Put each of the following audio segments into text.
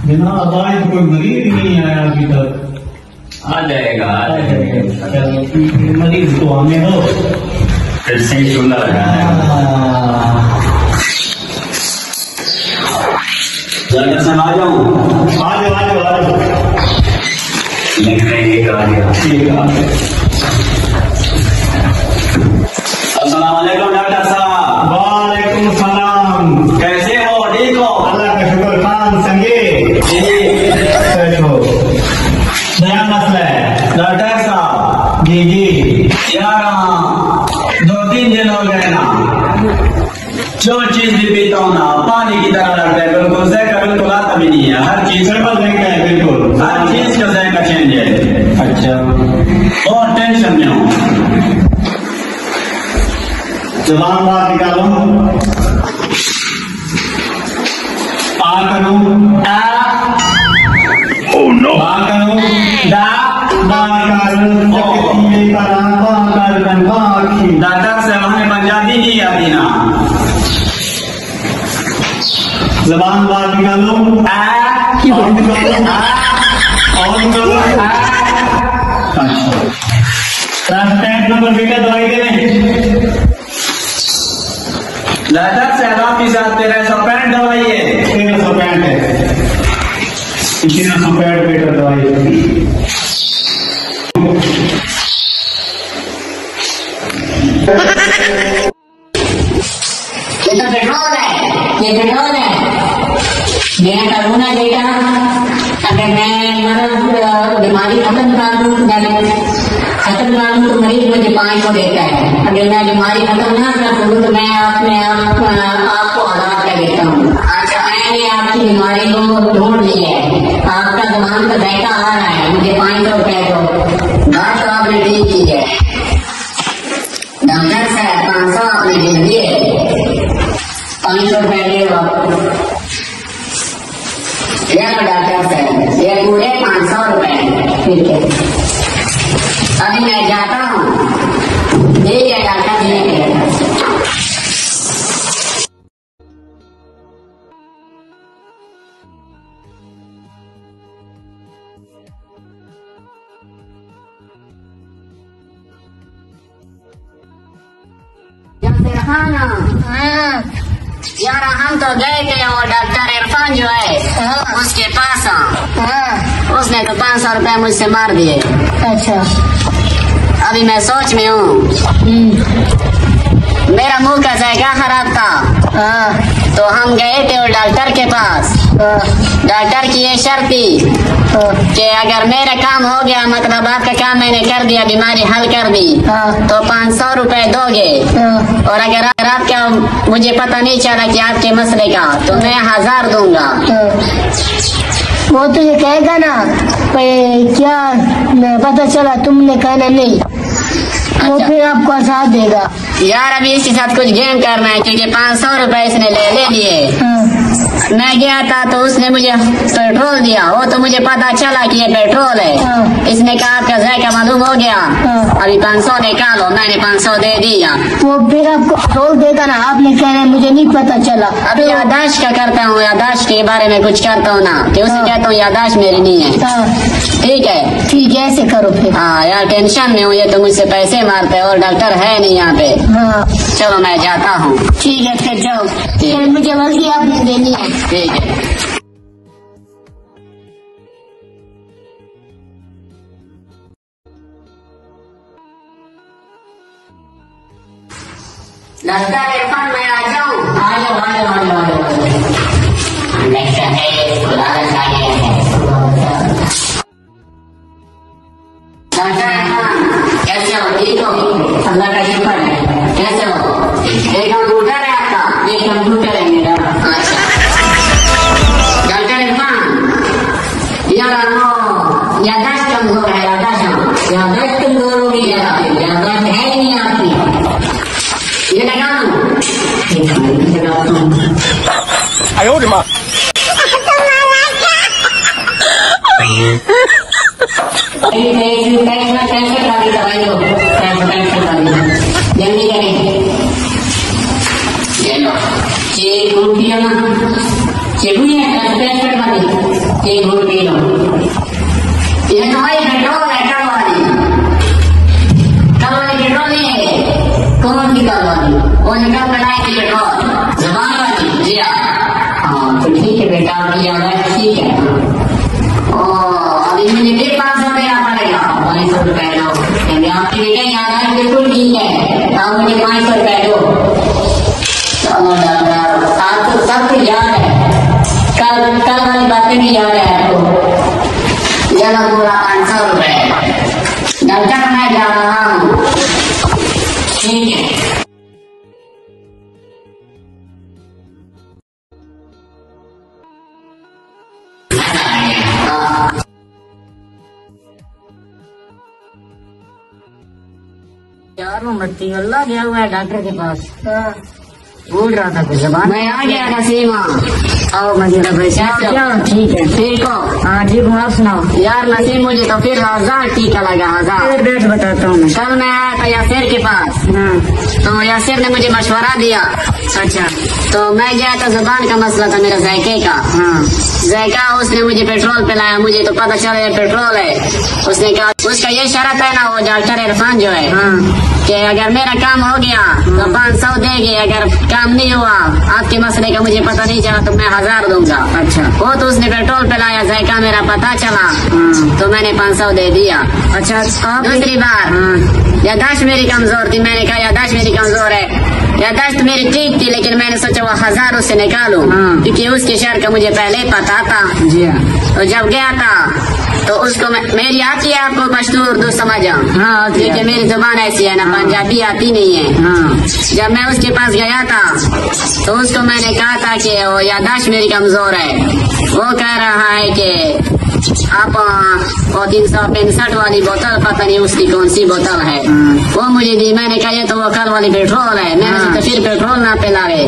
बिना आवाज कोई मरीज नहीं आया अभी तक। आ जाएगा आ जाएगा। मरीज तो हमें हो फिर से चूल्हा लगाना है। जरा से आ जाऊं। आ जाओ आ जाओ आ जाओ। लिख रहे हैं करा दिया। ठीक है। अस्सलाम वालेकुम डॉक्टर साहब। वालेकुम सलाम। कैसे हो? ठीक हो? अल्लाह का शुक्र। खान संगे जी हो। नया मसला है डॉक्टर साहब। जी जी। यार 2-3 दिन हो गए ना, जो चीज भी पीता हूँ ना पानी की तरह लगता है। बिल्कुल जैका बिल्कुल आता भी नहीं है। हर चीज सर्वल देखता है बिल्कुल। हर चीज का जैका चेंज है। अच्छा। और टेंशन में हूँ। जबान बाहर निकालो। आ करूं। आ आ करूं। डा डॉक्टर से हमें पंजाबी नहीं आती ना। जबान बाहर निकालो। और निकालो। और निकालो। अच्छा। नंबर बेटा दवाई दे रहे। डॉक्टर से आपके साथ 1365 दवाई है। 1365 है। 1365 बेटा दवाई। ये तो पेट्रोल है, ये पेट्रोल है। मैं करूँ ना बेटा, अगर मैं बीमारी खत्म करा दूँ तो मरीज मुझे 500 देता है। अगर मैं बीमारी खत्म ना कर दूँ तो मैं अपने आपको आजाद कर देता हूँ। अच्छा, मैंने आपकी बीमारी को ढूंढ ली है। आपका जबान का जायका आ रहा है। मुझे 500 रुपए दो। बात तो आपने ठीक की है डॉक्टर साहब। 500 आपने दे दिए। 500 रुपए ले लो। डॉक्टर साहब ये पूरे 500 रुपए। ठीक है, अभी मैं जाता हूँ। ठीक है डॉक्टर जी। यार हम तो गए थे और डॉक्टर इरफान जो है उसके पास। उसने तो 500 रुपए मुझसे मार दिए। अच्छा, अभी मैं सोच में हूँ। मेरा मुंह का जायका खराब था। तो हम गए थे और डॉक्टर के पास। डॉक्टर की ये शर्त थी कि अगर मेरा काम हो गया, मतलब आपका काम मैंने कर दिया, बीमारी हल कर दी, तो 500 रुपए दोगे। और अगर आपका मुझे पता नहीं चला कि आपके मसले का, तो मैं 1000 दूंगा। वो तुझे कहेगा ना क्या पता चला तुमने कहना नहीं। वो फिर आपको आजाद देगा। यार अभी इसके साथ कुछ गेम करना है, क्योंकि 500 रुपए इसने ले लिए। मैं गया था तो उसने मुझे पेट्रोल दिया। वो तो मुझे पता चला कि ये पेट्रोल है। इसने कहा आपका जायका मालूम हो गया। अभी 500 निकालो। मैंने 500 दे दिया। वो फिर आपको पेट्रोल देगा ना। आपने कहना मुझे नहीं पता चला। अभी यादाश्त का करता हूँ, यादाश्त के बारे में कुछ करता हूँ ना, कि उसे कहता हूँ यादाश्त मेरी नहीं है। ठीक है, ठीक है, ऐसे करो फिर। हाँ यार टेंशन में हूँ। ये तो मुझसे पैसे मारते हैं और डॉक्टर है नहीं यहाँ पे। चलो मैं जाता हूँ। ठीक है, फिर जाओ। फिर मुझे वर्दी आपने देनी है। ठीक है। लगता है इरफान मैं आ जाऊँ। आ जाओ आ जाओ आ जाओ। लगता है इसको लालच आ गया है। कैसे हो? ठीक हो? अल्लाह का शुक्र है। कैसे हो? एक कंप्यूटर है आपका? एक कंप्यूटर है मेरा। अच्छा डॉक्टर इरफान, यार यादाश्त कमजोर है। यादाश्त कमजोर हो गई है। यादाश्त है ही नहीं आपकी। ये लगा लो। जल्दी करें। ये लो चेक है ना, चेक हुई है। एक घूट पी लो। ये तुम्हारी पेट्रोल है, कल वाली पेट्रोल नहीं है। कौन की कल वाली? वो निकल बनाए की पेट्रोल, जबान वाली। जी हाँ, तो ठीक है बेटा, आपकी याद है, ठीक है। अभी मुझे फिर 500 देना पड़ेगा, 500 रुपए दो। आपकी बेटा याद है, बिल्कुल ठीक है। अब मुझे 500 रुपए दो। चलो डॉक्टर, आपको सब कुछ याद है, कल वाली बातें भी याद है आपको। चलो पूरा 500 रुपए। डॉक्टर मैं जा रहा हूँ, ठीक है। यार वो मत्ती अल्लाह गया हुआ है डॉक्टर के पास, बोल रहा था कुछ जबान। मैं आ गया नसीमा। आओ मजीदा भाई, क्या ठीक है? ठीक हो? हाँ ठीक हूँ, आप सुनाओ। यार नसीम, मुझे तो फिर 1000 टीका लगा, 1000। बैठ बताता हूँ मैं। कल मैं आया था यासिर के पास, तो यासिर ने मुझे मशवरा दिया। अच्छा, तो मैं गया था, जुबान का मसला था मेरा, जायके का। जायका उसने मुझे पेट्रोल पिलाया, मुझे तो पता चला ये पेट्रोल है। उसने कहा, उसका ये शर्त है ना, वो डॉक्टर इरफान जो है, कि अगर मेरा काम हो गया तो 500 देंगे, अगर काम नहीं हुआ आपके मसले का मुझे पता नहीं चला तो मैं 1000 दूंगा। अच्छा, वो तो उसने पेट्रोल पिलाया, जायका मेरा पता चला, तो मैंने 500 दे दिया। अच्छा। दूसरी बार यादाश्त मेरी कमजोर थी, मैंने कहा यादाश्त मेरी कमजोर है, यादाश्त मेरी ठीक थी, लेकिन मैंने सोचा वो 1000 उससे निकालूं, क्योंकि उसके शहर का मुझे पहले ही पता था। जी हाँ। तो जब गया था तो उसको मेरी आती है, आपको पश्तो उर्दू समझ आऊँ, क्योंकि मेरी जुबान ऐसी है ना, पंजाबी आती नहीं है। जब मैं उसके पास गया था तो उसको मैंने कहा था कि वो यादाश्त मेरी कमजोर है। वो कह रहा है कि आप वो 365 वाली बोतल, पता नहीं उसकी कौन सी बोतल है, वो मुझे दी। मैंने कहा ये तो वो कल वाली पेट्रोल है। मैंने तो फिर पेट्रोल ना पिलावे,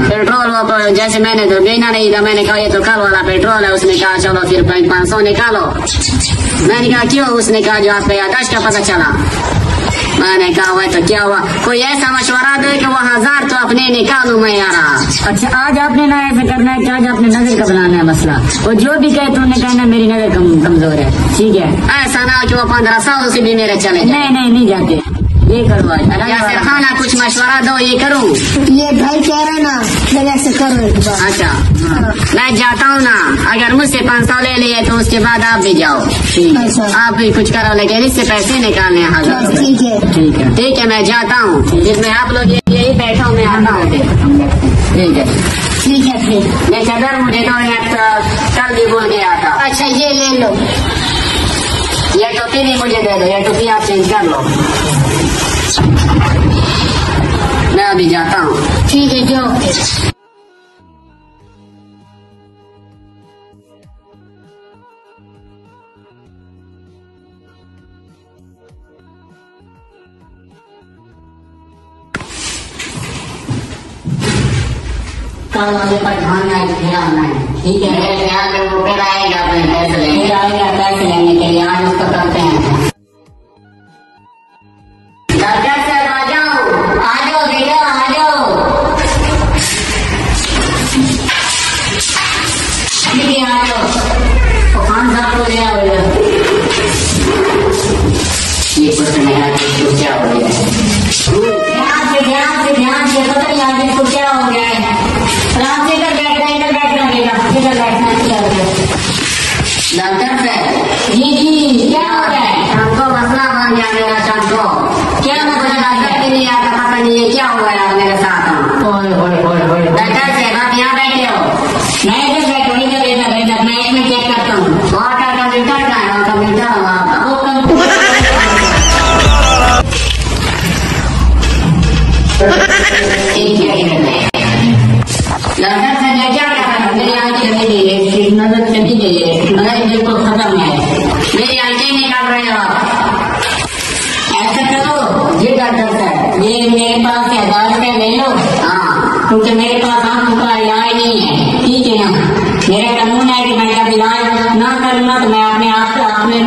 पेट्रोल वो जैसे मैंने तो देना नहीं था। मैंने कहा ये तो कल वाला पेट्रोल है। उसने कहा चलो फिर 500 निकालो। मैंने कहा क्यों? उसने कहा जो आपका यादाश्त का पता चला। मैंने कहा हुआ तो क्या हुआ, कोई ऐसा मशवरा दे कि वो 1000 तो अपने निकालू मैं यार। अच्छा, आज आपने ना ऐसा करना है कि आज आपने नजर का बनाना है मसला। वो जो भी कहे तो उन्हें कहना मेरी नजर कमजोर है, ठीक है? ऐसा ना कि वो 15 साल से भी मेरे चले। नहीं जाते, ये करो आज। यासिर खाना कुछ मशवरा दो, ये करूँ? ये भाई कह रहे ना, ऐसे करो एक बार। अच्छा, मैं जाता हूँ ना, अगर मुझसे 500 ले लिए तो उसके बाद आप भी जाओ। आप भी कुछ करो, लेकिन इससे पैसे निकालने हैं 1000। ठीक है, ठीक है, ठीक है, मैं जाता हूँ। जिसमें आप लोग यही बैठा हूँ, मैं आता हूँ। ठीक है, ठीक है। फिर ये चादर मुझे तो कल भी बोल गया था। अच्छा, ये ले लो। ये टोपी भी मुझे दे दो, ये टोपी आप चेंज कर लो। मैं अभी जाता हूँ। ठीक है, जाओ। कल मुझे पर ध्यान है, ठीक है? यहाँ पे वो फिर आएगा अपने पैसे लेने, फिर आएगा पैसे लेने के लिए। आज उसको करते हैं। डॉक्टर साहब आ जाओ, आ जाओ बेटा, आ जाओ। ठीक है, आ जाओ। तो 500 को ले आओ। ये कुछ नहीं है, क्या हो गया? ध्यान से पता नहीं आगे इसको क्या हो गया है। आराम से इधर बैठना बेटा, इधर बैठना। डॉक्टर साहब जी क्या हो रहा है? हमको मसला बन गया मेरा शाम को। क्या मसला? डॉक्टर के लिए आता पता नहीं है क्या हुआ यार मेरे साथ। डॉक्टर साहब आप यहाँ बैठे हो? मैं इधर बैठा हूँ, इधर मैं इसमें चेक करता हूँ। वहाँ का कंप्यूटर का है, कंप्यूटर वहाँ का। ठीक है, डॉक्टर साहब क्या करता है? मेरी आंखें चली गई है, नजर चली गई है, नजर बिल्कुल खत्म है। मेरी आंखें निकाल रहे हो आप। ऐसा करो जी डॉक्टर साहब, ये मेरे पास 1000 रुपए ले लो। हाँ, क्योंकि मेरे पास आंखों का इलाज नहीं है, ठीक है ना? मेरा कानून है कि मैं जब इलाज ना करूँगा तो मैं अपने आप से अपने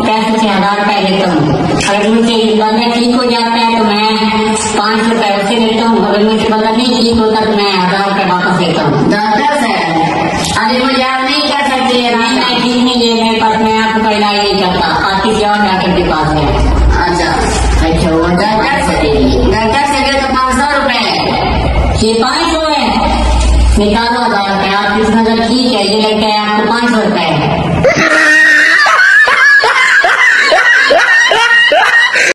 पैसे से 1000 रुपए लेता हूँ। अगर मुझसे बंदा ठीक हो जाता है तो मैं 500 रुपए उससे लेता हूँ। अगर मुझसे बंदा नहीं ठीक होता तो मैं 1000 रुपए वापस लेता हूँ। डॉक्टर साहब अरे मुझे आप नहीं कर सकती है। आपको कोई इलाज नहीं करता, आप किसी और डॉक्टर के पास गए। अच्छा वो डॉक्टर से गए तो 500 रुपए, ये 500 है, निकालो 1000 रुपए। आपकी नजर ठीक है, ये लगता है आपको 500 रुपए है।